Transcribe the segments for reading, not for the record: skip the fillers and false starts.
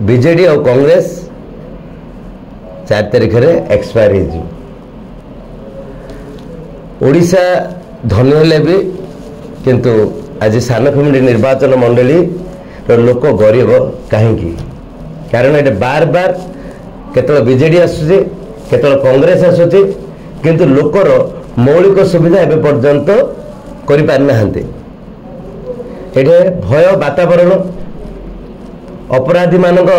BJD और कांग्रेस 4 तारिख रे एक्सपायर ओडिशा धनी हेले भी किंतु आज सानखिंडी निर्वाचन मंडली लोक गरीब कहीं कारण ये बार बार केतल बीजेडी आसुची केतल कांग्रेस आसुची किंतु लोकर मौलिक सुविधा एवं पर्यंत करि पारि नाहंते। एठे भय वातावरण अपराधी मानक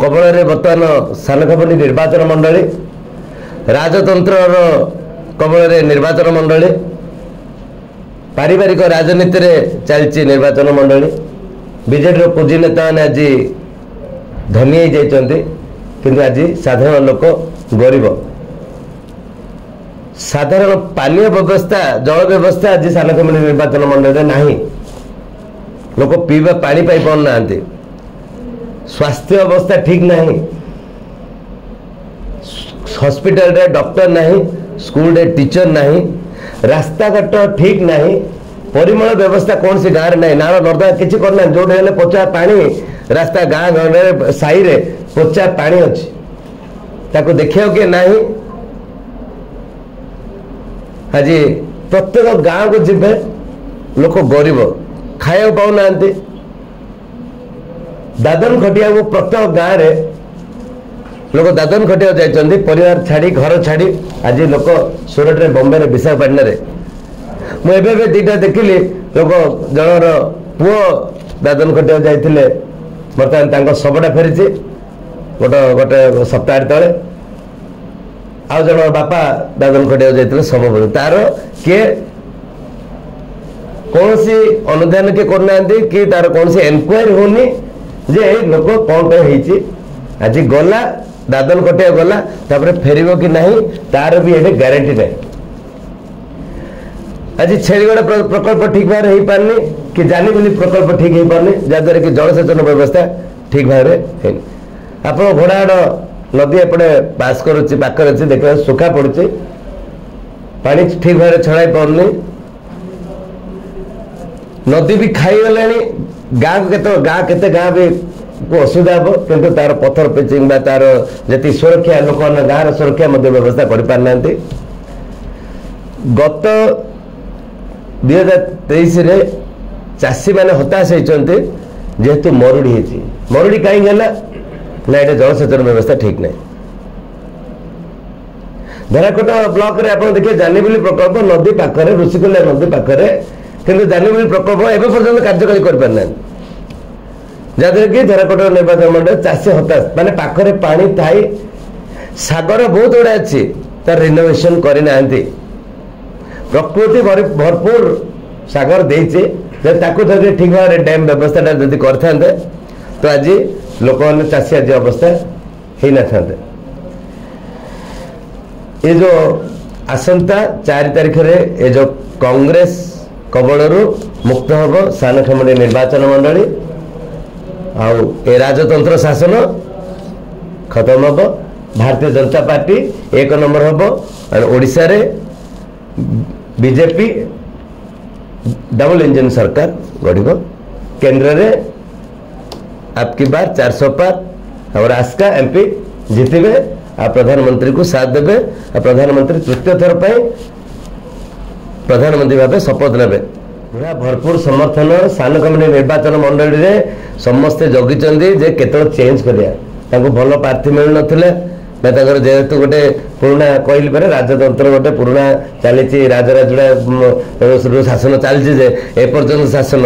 कबल बर्तमान सानखिंडी निर्वाचन मंडली राजतंत्र कबल निर्वाचन मंडली पारिवारिक राजनीति रे चलती निर्वाचन मंडली बीजेडी पुंजी नेता मैंने आज धनी हो जाती किंतु आज साधारण लोक गरीब साधारण पानीय व्यवस्था जल व्यवस्था आज सानखिंडी निर्वाचन मंडली नहीं लोक पीवा पानी पाई पाना स्वास्थ्य अवस्था ठीक नहीं हॉस्पिटल रे डॉक्टर नहीं स्कूल रे टीचर नहीं रास्ता घाट ठीक नहीं परिमल व्यवस्था कौन सी गाँव नहीं नाल नर्दा किसी करना जो पोचा पानी रास्ता गाँ गाँव साई रे पोचा पानी अच्छी ताको देखियो कि नहीं आज प्रत्येक गाँव को जीवे लोक गरीब खाया पाऊना दादन खटिया को प्रत्येक गाँव रे लोक दादन खटिया जाइए परिवार छाड़ी घर छाड़ी आज लोक सूरत रे बॉम्बे रे विशाखापट्टनम रे मुझे दीटा देखिली लोक जनर पुओ दादन खटिया जाइए बर्तमान शवटा फेरी गोटे गोटे सप्ताह तले आउ जन बापा दादन खटिया जाइए शव तार किए कौन सी अनुधान किए करना कि तार कौन सी एनक्वायरी होनी जे लोक कौन पे आज गला दादन खटिया गला तापर फेर कि नहीं तार भी ये गारंटी नहीं आज छेलीगढ़ प्रकल्प ठीक भाव हो पारनी कि जानीबुली प्रकल्प ठीक हो पारनी जहाद्वारा कि जलसेचन व्यवस्था ठीक भाव आप घोड़ाहाड़ नदी एपटे पास करुच्ची पाखर अच्छी देखा सुखा पड़ी पानी ठीक भाव छड़ाई पारनी नदी भी खाई गला गाँ केते गाँ भी को असुविधा हम किंतु तार पत्थर पिचिंग तार जी सुरक्षा लोक गाँव सुरक्षा व्यवस्था कर पारना गत 2023 रे चाषी मैंने हताश होती जेहेतु मरुड़ी मरुड़ी कहीं ना ये जलसेचन व्यवस्था ठीक नहीं धराकोट ब्लॉक रे आप देखिए जानीबुली प्रकल्प नदी पाखरे ऋषिकुल्या नदी पाखरे किंतु जानीबुली प्रकल्प एवं पर्यटन कार्यकारी कर पारना जहाद्वारा कि धराकोट निर्वाचन मंडल चाषी हताश माने पाखरे पानी थाई सागर बहुत गुड़ा अच्छी तार रिनोवेशन करना प्रकृति भरपूर सागर देचे ठीक भाव डैम व्यवस्था जदि करते तो आज लोक मैंने चाषी आज अवस्था हो न था ये जो आसंता 4 तारिख रे ये जो कांग्रेस कबलरू मुक्त हम सानखिंडी निर्वाचन मंडली आउ ए राजतंत्र शासन खत्म हम भारतीय जनता पार्टी 1 नंबर हम और ओडिशा रे बीजेपी डबल इंजन सरकार गढ़ केंद्र रे आपकी बार 400 पार और आस्का एमपी जीतबे आ प्रधानमंत्री को साथ देवे आ प्रधानमंत्री तृतीय थर पर प्रधानमंत्री भाव शपथ नेबे पूरा भरपूर समर्थन सानखिंडी निर्वाचन मंडली रे समस्ते जगिचंदी जे केतल चेंज करिया भल प्रार्थी मिल नथिले जेहेतु गोटे पुराना कहली पे राजतंत्र गोटे पुराना चली राजराजुड़ा शासन चलती एपर्यंत शासन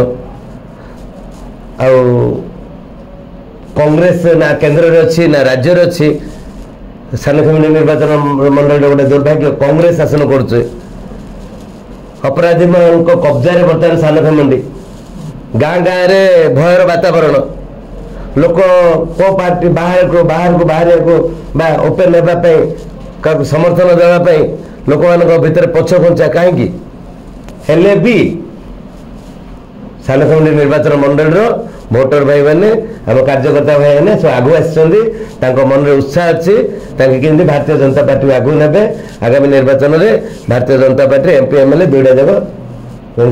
कांग्रेस ना केंद्र रे अच्छी ना राज्य रे अच्छी सानखिंडी निर्वाचन मंडल गोटे दुर्भाग्य कांग्रेस शासन कर अपराधी मान कब्जा बर्तमान सानखिंडी गाँ गाँव रे भयर वातावरण लोक को पार्टी बाहर को ओपेन होगापी समर्थन देवाई लोक मान भर पछ घंचा कहीं भी सानखिंडी निर्वाचन मंडल भोटर भाई मैंने आम कार्यकर्ता भाई मैंने सब आगु आसर मन में उत्साह अच्छी केमती भारतीय जनता पार्टी आगू ने आगामी निर्वाचन में Bharatiya Janata party MP MLA दुईटा जगह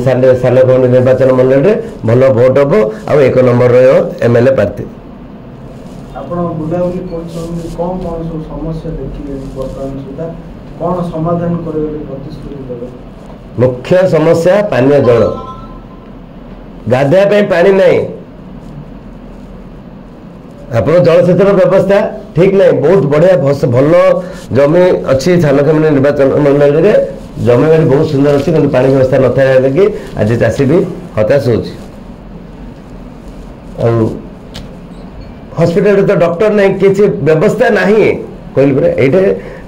सानखिंडी निर्वाचन मंडल में भल भोट हम आ 1 नंबर एमएलए प्रार्थी। ଆପଣ ବୁଲାବୁଲି କରୁଛନ୍ତି କଣ କଣ ସବୁ ସମସ୍ୟା ଦେଖିଲେ ବର୍ତ୍ତମାନ ସୁଦ୍ଧା କଣ ସମାଧାନ କରିବେ ବୋଲି ପ୍ରତିଶ୍ରୁତି ଦେବେ? मुख्य समस्या पानीय जल गाधे पानी नहीं आप जलसेचन व्यवस्था ठीक नहीं बहुत बढ़िया भल जमी अच्छी सानखेमुंडी निर्वाचन मंडल में जमी बाड़ी बहुत सुंदर अच्छी कि पानी व्यवस्था न था लगी आज चाषी भी हताश हो हॉस्पिटल तो डॉक्टर नहीं किसी व्यवस्था नहीं कहली पे ये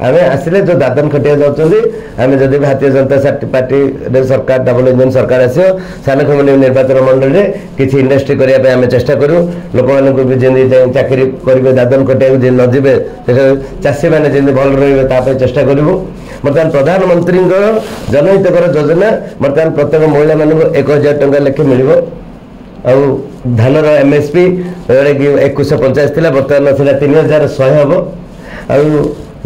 आम आसिले जो दादन खटिया जाऊँगी आम जब भारतीय जनता पार्टी सरकार डबल इंजन सरकार आस सानखेमुंडी निर्वाचन मंडल में किसी इंडस्ट्री करने आम चेष्टा करूँ लोक मानक भी जमी चाकरी करेंगे दादन खटिया न जीवे चाषी मैंने जमी भल रे चेष्टा करूँ बर्तमान प्रधानमंत्री जनहितकर योजना बर्तमान प्रत्येक महिला मानक 1000 टंका लेखे मिल धानर एमएसपी 2150 थी बर्तमान 3100 हम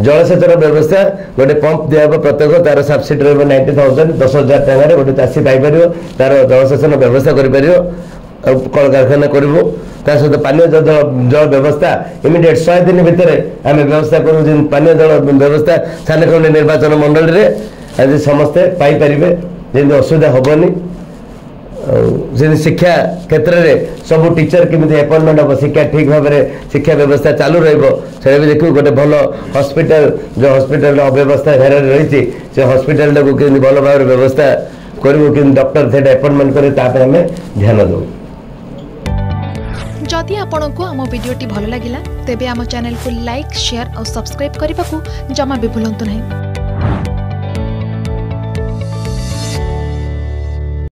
जलसेचन व्यवस्था गोटे पंप दिया प्रत्येक तार सब्सिडी रहा 90,000 10,000 टकर गोटे चाषी पाइपर तार जलसेचन व्यवस्था कर कल कारखाना करूँ सहित पानीय जल व्यवस्था इमिडिएट 100 दिन भितर आम व्यवस्था करूँ पानीय जल व्यवस्था सानखेमुंडी निर्वाचन मंडल में आज समस्ते पाइपर जमी असुविधा हेनी शिक्षा क्षेत्र में सब टीचर केमी अपॉइंटमेंट हम शिक्षा ठीक भाव में शिक्षा व्यवस्था चालू रही देखू गोटे भल हॉस्पिटल जो हॉस्पिटल अव्यवस्था घर रही से हॉस्पिटल को भल भाव व्यवस्था करूँ कि डॉक्टर से अपॉइंटमेंट करें आम ध्यान दो। जदि आपंक आम भिडी भल लगा तेब आम चैनल को लाइक शेयर और सब्सक्राइब करने को जमा भी भूलु नहीं।